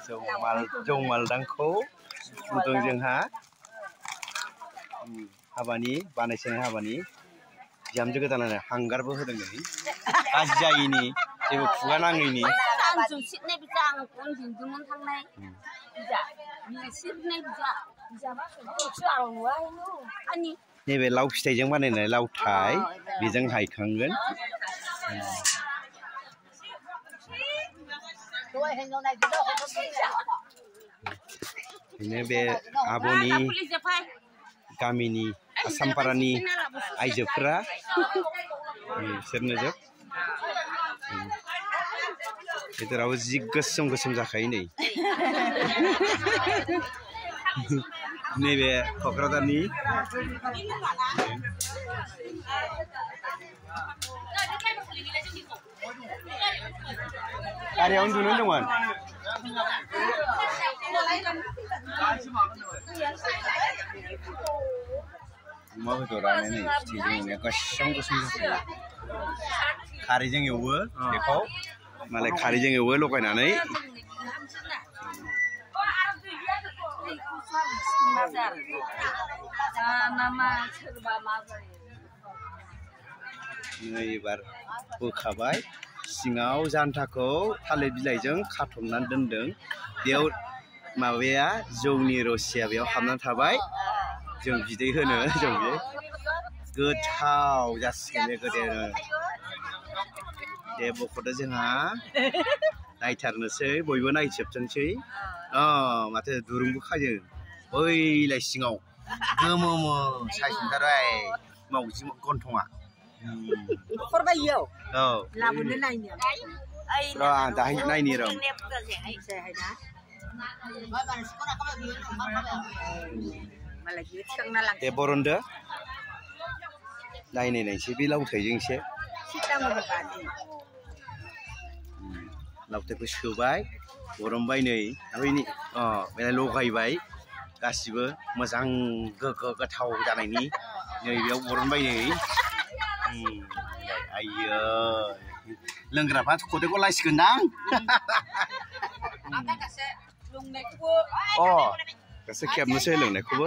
जौ मालदांखौ फुदुं जोंहा हाबानि बानायसोनाय हाबानि बिहामजो गोदानानो हांगारबो होदों नै गाज्रि जायैनि जेबो खुगा नाङैनि नैबे लाव फिथाइजों बानायनाय लावथाय बेजों हायखांगोन बिदिनो बे आब'नि गामिनि आसामपारानि आइजोफोरा बिसोरनो जोब बेदराबो जि गोसोम गोसोम जाखायो नै नैबे क'क्राझारनि गारियाव उन्दुनो होनदोंमोन अमा बेदरानो नै फिथाइजों एवनाया गोसोम गोसोम जाखायो खारैजों एवो बेखौ मालाय खारैजों एवो लगायनानै नै एबार बोखाबाय सिङाव जानथाखौ थालिर बिलाइजों खाथबनानै दोनदों बेयाव माबाया जौनि रसिया बेयाव हाबनानै थाबाय जों बिदै होनो जों बे गोथाव जासिगोन बे गोदैनो दे बख'दो जोंहा नायथारनोसै बयबो नायजोबथोंसै माथो दुरुंबो खायो बैलाय सिङाव गोमोमो साइज नुथारबाय मावजि गन्थङा न'खरबायियाव लाबोनो नायनो र' दाहाय नायनि र' दे बरनदो नायनोसै बे लावथायजों एसे लावथायखौ सोबाय बरनबाय नै ओमफ्राय लगायबाय गासिबो मोजां गोग्गो गोथाव जानायनि नै बेयाव बरनबाय नै आइयो लोंग्राफ्रा खदैखौ लायसिगोनदां गासै खेबनोसै लोंनायखौबो